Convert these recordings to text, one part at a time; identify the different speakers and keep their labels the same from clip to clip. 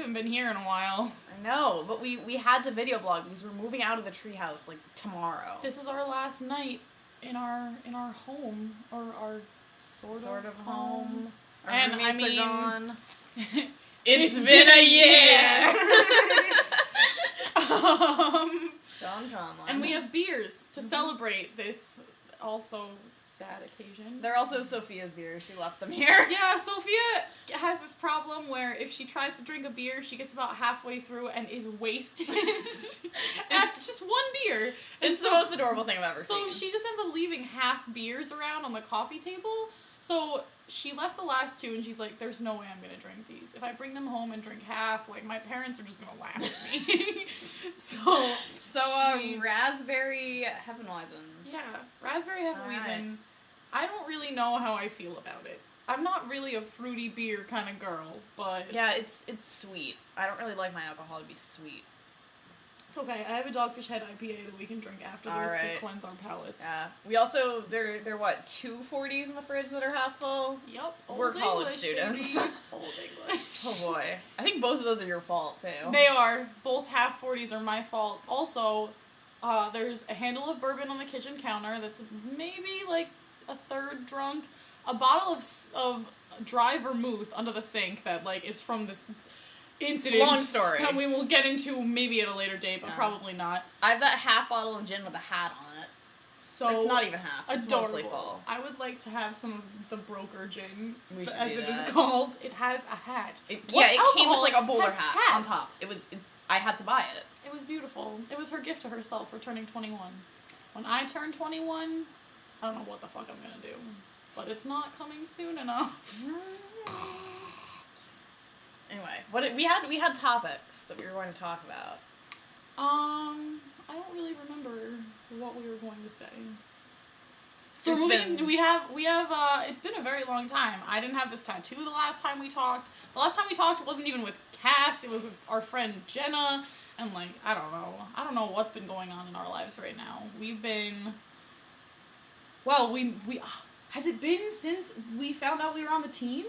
Speaker 1: haven't been here in a while.
Speaker 2: I know, but we had to video blog because we're moving out of the treehouse, like, tomorrow.
Speaker 1: This is our last night in our home, or our sort of home.
Speaker 2: Our
Speaker 1: and
Speaker 2: roommates are gone.
Speaker 1: It's been a year!
Speaker 2: Sean Conlon.
Speaker 1: And we have beers to celebrate this also sad occasion.
Speaker 2: They're also Sophia's beers. She left them here.
Speaker 1: Yeah, Sophia has this problem where if she tries to drink a beer, she gets about halfway through and is wasted. That's just one beer.
Speaker 2: It's the most adorable thing I've ever seen.
Speaker 1: So she just ends up leaving half beers around on the coffee table. So she left the last two and she's like, there's no way I'm going to drink these. If I bring them home and drink half, like, my parents are just going to laugh at me. So
Speaker 2: raspberry Hefeweizen.
Speaker 1: Yeah, raspberry Hefeweizen.
Speaker 2: Right.
Speaker 1: I don't really know how I feel about it. I'm not really a fruity beer kind of girl, but...
Speaker 2: Yeah, it's sweet. I don't really like my alcohol to be sweet.
Speaker 1: It's okay. I have a Dogfish Head IPA that we can drink after this to cleanse our palates.
Speaker 2: Yeah. We also, there what, 2 40s in the fridge that are half full?
Speaker 1: Yep.
Speaker 2: We're college students.
Speaker 1: Old English.
Speaker 2: Oh boy. I think both of those are your fault, too.
Speaker 1: They are. Both half 40s are my fault. Also, there's a handle of bourbon on the kitchen counter that's maybe like a third drunk. A bottle of dry vermouth under the sink that like is from this incident.
Speaker 2: Long story.
Speaker 1: And we will get into maybe at a later date, but
Speaker 2: Yeah.
Speaker 1: probably not.
Speaker 2: I have that half bottle of gin with a hat on it.
Speaker 1: So
Speaker 2: it's not even half. It's
Speaker 1: adorable.
Speaker 2: mostly full.
Speaker 1: I would like to have some of the broker gin,
Speaker 2: We should
Speaker 1: as
Speaker 2: do
Speaker 1: it is
Speaker 2: that.
Speaker 1: called. It has a hat.
Speaker 2: It came with
Speaker 1: alcohol
Speaker 2: like a bowler
Speaker 1: has
Speaker 2: hat on
Speaker 1: hats?
Speaker 2: top. I had to buy it.
Speaker 1: It was beautiful. It was her gift to herself for turning 21. When I turn 21, I don't know what the fuck I'm gonna do. But it's not coming soon enough.
Speaker 2: Anyway, we had topics that we were going to talk about.
Speaker 1: I don't really remember what we were going to say. So
Speaker 2: It's
Speaker 1: we're
Speaker 2: been-
Speaker 1: moving. We have. It's been a very long time. I didn't have this tattoo the last time we talked. The last time we talked, it wasn't even with Cass. It was with our friend Jenna. And like, I don't know what's been going on in our lives right now. We've been. Well, we has it been since we found out we were on the team?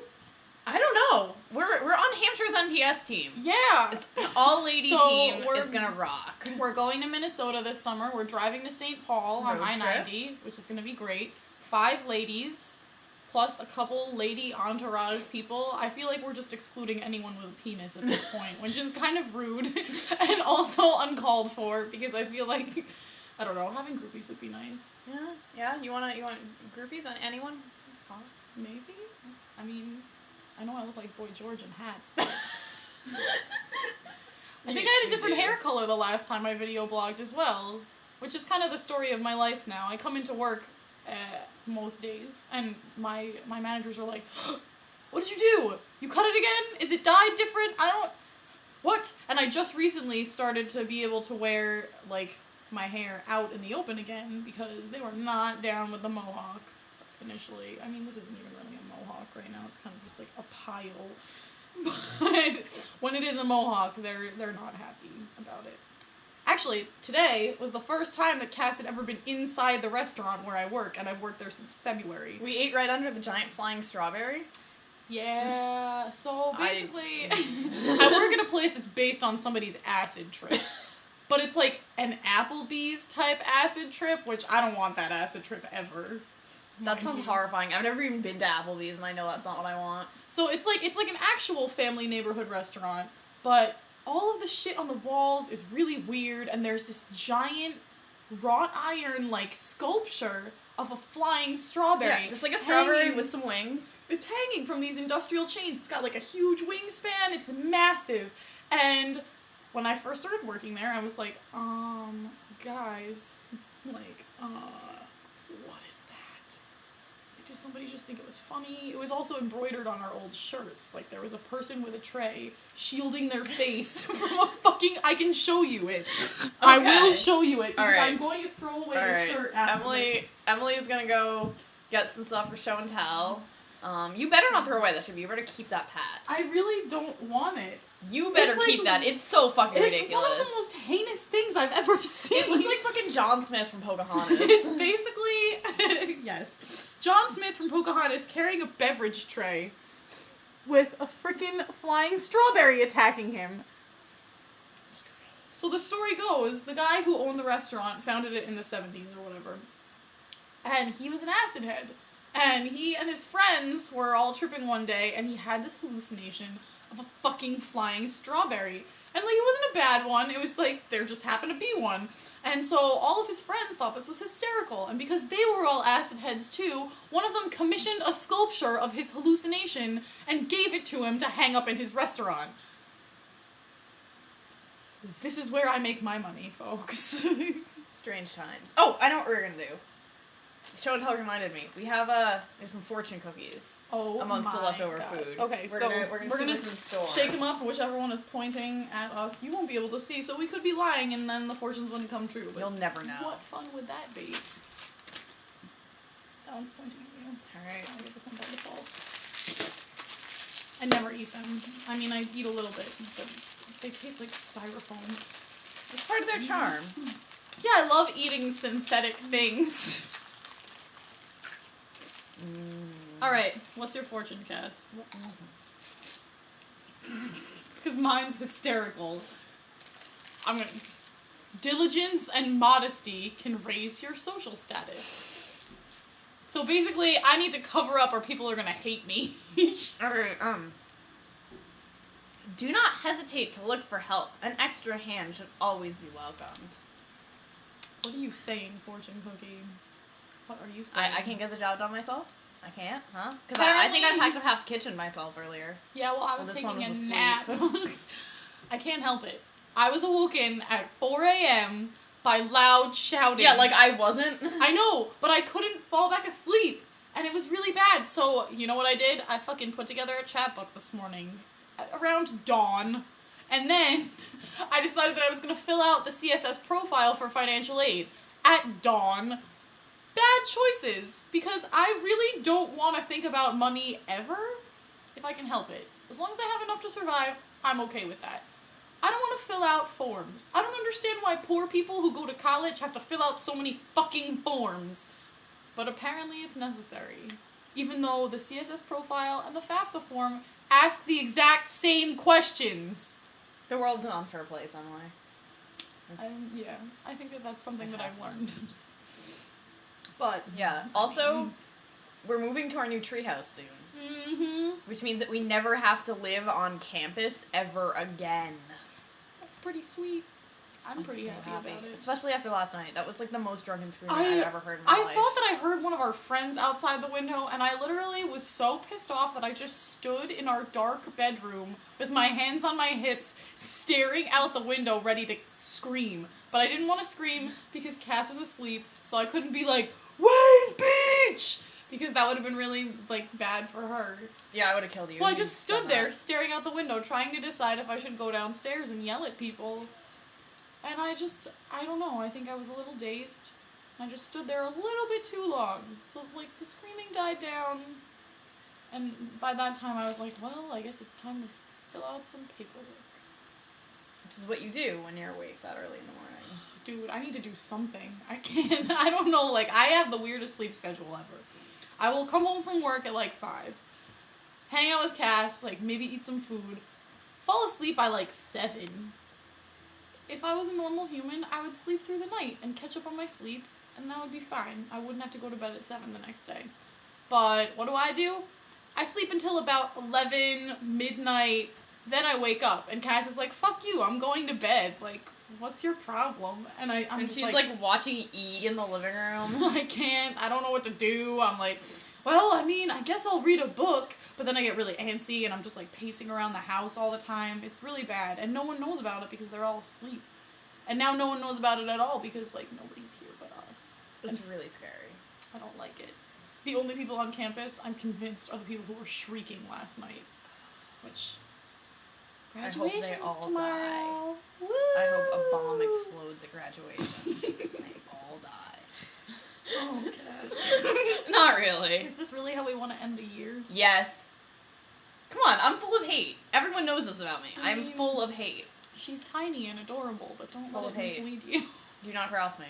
Speaker 2: I don't know. We're on Hampshire's NPS team.
Speaker 1: Yeah.
Speaker 2: It's an all-lady
Speaker 1: So
Speaker 2: team.
Speaker 1: we're-
Speaker 2: It's gonna rock.
Speaker 1: We're going to Minnesota this summer. We're driving to St. Paul on
Speaker 2: Road
Speaker 1: I-90, which is going to be great. 5 ladies, plus a couple lady entourage people. I feel like we're just excluding anyone with a penis at this point, which is kind of rude and also uncalled for, because I feel like, I don't know, having groupies would be nice.
Speaker 2: Yeah. You want groupies on anyone?
Speaker 1: Maybe? I mean, I know I look like Boy George in hats, but... I think I had a different hair color the last time I video blogged as well, which is kind of the story of my life now. I come into work most days, and my managers are like, what did you do? You cut it again? Is it dyed different? What? And I just recently started to be able to wear, like, my hair out in the open again, because they were not down with the mohawk initially. I mean, this isn't even really a mohawk right now. It's kind of just like a pile. But when it is a mohawk, they're not happy about it. Actually, today was the first time that Cass had ever been inside the restaurant where I work, and I've worked there since February.
Speaker 2: We ate right under the giant flying strawberry.
Speaker 1: Yeah, so basically, I work at a place that's based on somebody's acid trip. But it's like an Applebee's type acid trip, which I don't want that acid trip ever.
Speaker 2: That sounds horrifying. I've never even been to Applebee's, and I know that's not what I want.
Speaker 1: So it's like an actual family neighborhood restaurant, but all of the shit on the walls is really weird, and there's this giant wrought iron like sculpture of a flying strawberry.
Speaker 2: Yeah, just like a strawberry
Speaker 1: hanging-
Speaker 2: with some wings.
Speaker 1: It's hanging from these industrial chains. It's got like a huge wingspan. It's massive. And when I first started working there, I was like, guys, like, what is that? Did somebody just think it was funny? It was also embroidered on our old shirts. Like, there was a person with a tray shielding their face from a fucking... I can show you it. Okay. I will show you it, because I'm going to throw away the shirt afterwards.
Speaker 2: Emily is gonna go get some stuff for show and tell. You better not throw away that shit. You better keep that patch.
Speaker 1: I really don't want it.
Speaker 2: You better keep that. It's so fucking ridiculous.
Speaker 1: It's one of the most heinous things I've ever seen.
Speaker 2: It looks like fucking John Smith from Pocahontas.
Speaker 1: It's basically... yes. John Smith from Pocahontas carrying a beverage tray with a freaking flying strawberry attacking him. So the story goes, the guy who owned the restaurant founded it in the 70s or whatever. And he was an acid head. And he and his friends were all tripping one day, and he had this hallucination of a fucking flying strawberry. And, like, it wasn't a bad one. It was, like, there just happened to be one. And so all of his friends thought this was hysterical. And because they were all acid heads, too, one of them commissioned a sculpture of his hallucination and gave it to him to hang up in his restaurant. This is where I make my money, folks.
Speaker 2: Strange times. Oh, I know what we're gonna do. Show and tell reminded me. We have there's some fortune cookies.
Speaker 1: Oh,
Speaker 2: amongst the leftover
Speaker 1: God.
Speaker 2: food.
Speaker 1: Okay,
Speaker 2: we're gonna see what's in store.
Speaker 1: Shake them up, and whichever one is pointing at us, you won't be able to see. So we could be lying, and then the fortunes wouldn't come true. But
Speaker 2: you'll never know.
Speaker 1: What fun would that be? That one's pointing at you.
Speaker 2: All right,
Speaker 1: I'll get this one by default. I never eat them. I mean, I eat a little bit, but they taste like styrofoam.
Speaker 2: It's part of their charm.
Speaker 1: Yeah, I love eating synthetic things. Alright, what's your fortune, Cass? Because mine's hysterical. I'm gonna... Diligence and modesty can raise your social status. So basically, I need to cover up or people are gonna hate me.
Speaker 2: Alright, do not hesitate to look for help. An extra hand should always be welcomed.
Speaker 1: What are you saying, fortune cookie? What are you saying?
Speaker 2: I can't get the job done myself? I can't, huh? Because I think I packed up half the kitchen myself earlier.
Speaker 1: Yeah, well, I was
Speaker 2: this one
Speaker 1: taking a
Speaker 2: was
Speaker 1: nap. I can't help it. I was awoken at 4 a.m. by loud shouting.
Speaker 2: Yeah, like I wasn't.
Speaker 1: I know, but I couldn't fall back asleep. And it was really bad. So, you know what I did? I fucking put together a chat book this morning at around dawn. And then I decided that I was going to fill out the CSS profile for financial aid at dawn. Bad choices, because I really don't want to think about money ever, if I can help it. As long as I have enough to survive, I'm okay with that. I don't want to fill out forms. I don't understand why poor people who go to college have to fill out so many fucking forms. But apparently it's necessary. Even though the CSS profile and the FAFSA form ask the exact same questions.
Speaker 2: The world's an unfair place, Emily.
Speaker 1: Yeah, I think that that's something that I've learned. But,
Speaker 2: yeah. Also, we're moving to our new treehouse soon.
Speaker 1: Mm-hmm.
Speaker 2: Which means that we never have to live on campus ever again.
Speaker 1: That's pretty sweet. I'm pretty
Speaker 2: so
Speaker 1: happy about it.
Speaker 2: Especially after last night. That was like the most drunken screaming I've ever heard in my life.
Speaker 1: I thought that I heard one of our friends outside the window, and I literally was so pissed off that I just stood in our dark bedroom with my hands on my hips, staring out the window, ready to scream. But I didn't want to scream because Cass was asleep, so I couldn't be like, Wayne Beach! Because that would have been really, like, bad for her.
Speaker 2: Yeah, I would have killed you.
Speaker 1: So I just stood there, staring out the window, trying to decide if I should go downstairs and yell at people. And I don't know, I think I was a little dazed. I just stood there a little bit too long. So, like, the screaming died down. And by that time I was like, well, I guess it's time to fill out some paperwork.
Speaker 2: Which is what you do when you're awake that early in the morning.
Speaker 1: Dude, I need to do something. I can't, I don't know, like, I have the weirdest sleep schedule ever. I will come home from work at, like, 5. Hang out with Cass, like, maybe eat some food. Fall asleep by, like, 7. If I was a normal human, I would sleep through the night and catch up on my sleep, and that would be fine. I wouldn't have to go to bed at 7 the next day. But what do? I sleep until about 11, midnight, then I wake up, and Cass is like, fuck you, I'm going to bed. Like, what's your problem? And I'm just
Speaker 2: she's like watching E in the living room.
Speaker 1: I can't, I don't know what to do. I'm like, well, I mean, I guess I'll read a book, but then I get really antsy and I'm just like pacing around the house all the time. It's really bad, and no one knows about it because they're all asleep. And now no one knows about it at all because, like, nobody's here but us.
Speaker 2: It's really scary.
Speaker 1: I don't like it. The only people on campus, I'm convinced, are the people who were shrieking last night. Which... Graduation's tomorrow. Woo!
Speaker 2: I hope a bomb explodes at graduation. They all die.
Speaker 1: Oh, Cass.
Speaker 2: Not really.
Speaker 1: Is this really how we want to end the year?
Speaker 2: Yes. Come on, I'm full of hate. Everyone knows this about me. I'm full of hate.
Speaker 1: She's tiny and adorable, but don't
Speaker 2: Full
Speaker 1: let
Speaker 2: of
Speaker 1: it
Speaker 2: hate.
Speaker 1: mislead you.
Speaker 2: Do not harass me.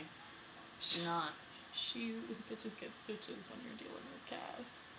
Speaker 2: Do not.
Speaker 1: Bitches get stitches when you're dealing with Cass.